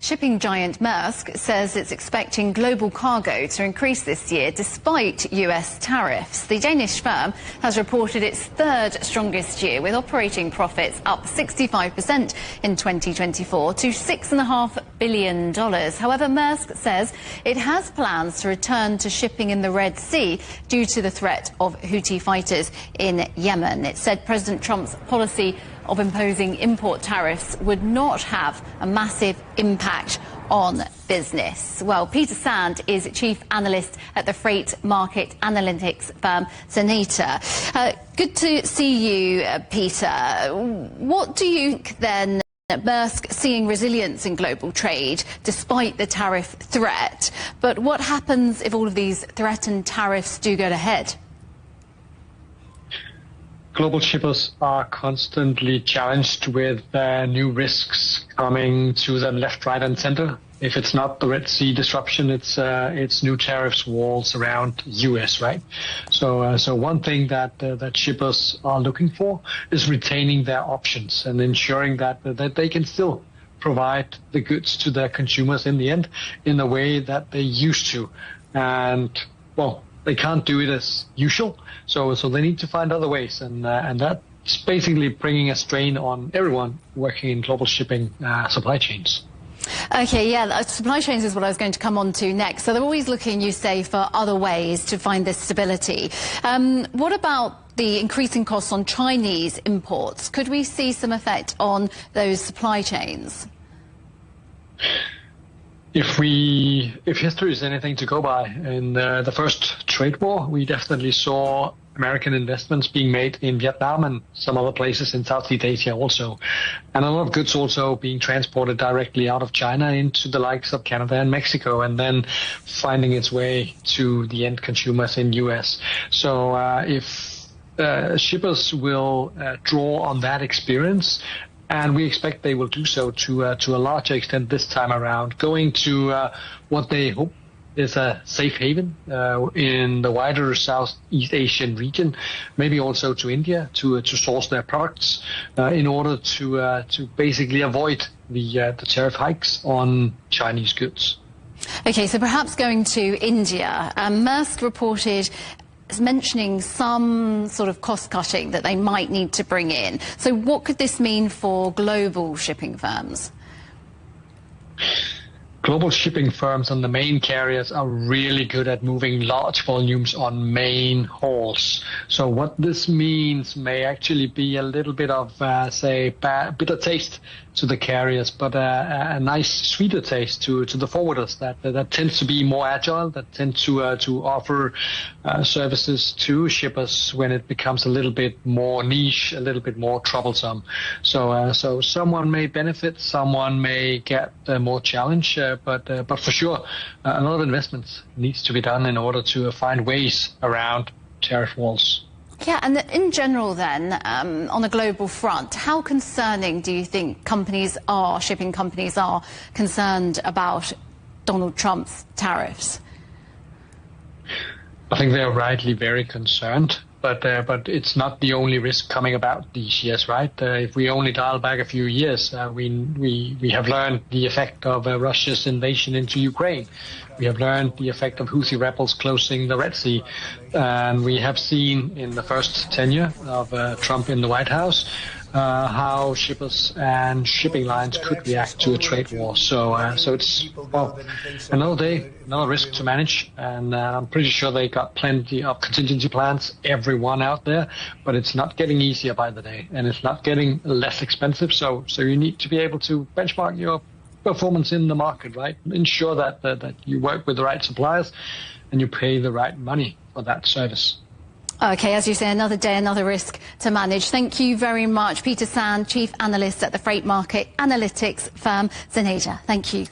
Shipping giant Maersk says it's expecting global cargo to increase this year despite US tariffs. The Danish firm has reported its third strongest year, with operating profits up 65% in 2024 to $6.5 billion. However, Maersk says it has plans to return to shipping in the Red Sea due to the threat of Houthi fighters in Yemen. It said President Trump's policy of imposing import tariffs would not have a massive impact on business. Well, Peter Sand is Chief Analyst at the freight market analytics firm Xeneta. Good to see you, Peter. What do you think then? Maersk seeing resilience in global trade despite the tariff threat. But what happens if all of these threatened tariffs do go ahead? Global shippers are constantly challenged with new risks coming to them left, right, and center. If it's not the Red Sea disruption, it's new tariffs walls around US, right? So one thing that shippers are looking for is retaining their options and ensuring that they can still provide the goods to their consumers in the end in the way that they used to. And well, they can't do it as usual, so they need to find other ways, and that's basically bringing a strain on everyone working in global shipping supply chains. Okay, yeah, supply chains is what I was going to come on to next. So they're always looking, you say, for other ways to find this stability. What about the increasing costs on Chinese imports? Could we see some effect on those supply chains? If history is anything to go by, in the first trade war, we definitely saw American investments being made in Vietnam and some other places in Southeast Asia also. And a lot of goods also being transported directly out of China into the likes of Canada and Mexico, and then finding its way to the end consumers in US. So if shippers will draw on that experience, and we expect they will do so to a larger extent this time around, going to what they hope is a safe haven in the wider Southeast Asian region, maybe also to India to source their products in order to basically avoid the tariff hikes on Chinese goods. Okay, so perhaps going to India. Maersk reported mentioning some sort of cost cutting that they might need to bring in. So what could this mean for global shipping firms? Global shipping firms and the main carriers are really good at moving large volumes on main hauls. So what this means may actually be a little bit of, bitter taste to the carriers, but a nice sweeter taste to the forwarders that tends to be more agile, that tend to offer services to shippers when it becomes a little bit more niche, a little bit more troublesome. So someone may benefit, someone may get more challenge, but for sure, a lot of investments needs to be done in order to find ways around tariff walls. Yeah, and in general then, on a global front, how concerning do you think shipping companies are concerned about Donald Trump's tariffs? I think they're rightly very concerned, but it's not the only risk coming about these years, right? If we only dial back a few years, we have learned the effect of Russia's invasion into Ukraine. We have learned the effect of Houthi rebels closing the Red Sea. And we have seen in the first tenure of Trump in the White House how shippers and shipping lines could react to a trade war. So it's, well, another day, another risk to manage. And I'm pretty sure they got plenty of contingency plans, everyone out there. But it's not getting easier by the day, and it's not getting less expensive. So you need to be able to benchmark your performance in the market, right? Ensure that you work with the right suppliers and you pay the right money for that service. Okay, as you say, another day, another risk to manage. Thank you very much, Peter Sand, Chief Analyst at the freight market analytics firm Xeneta. Thank you.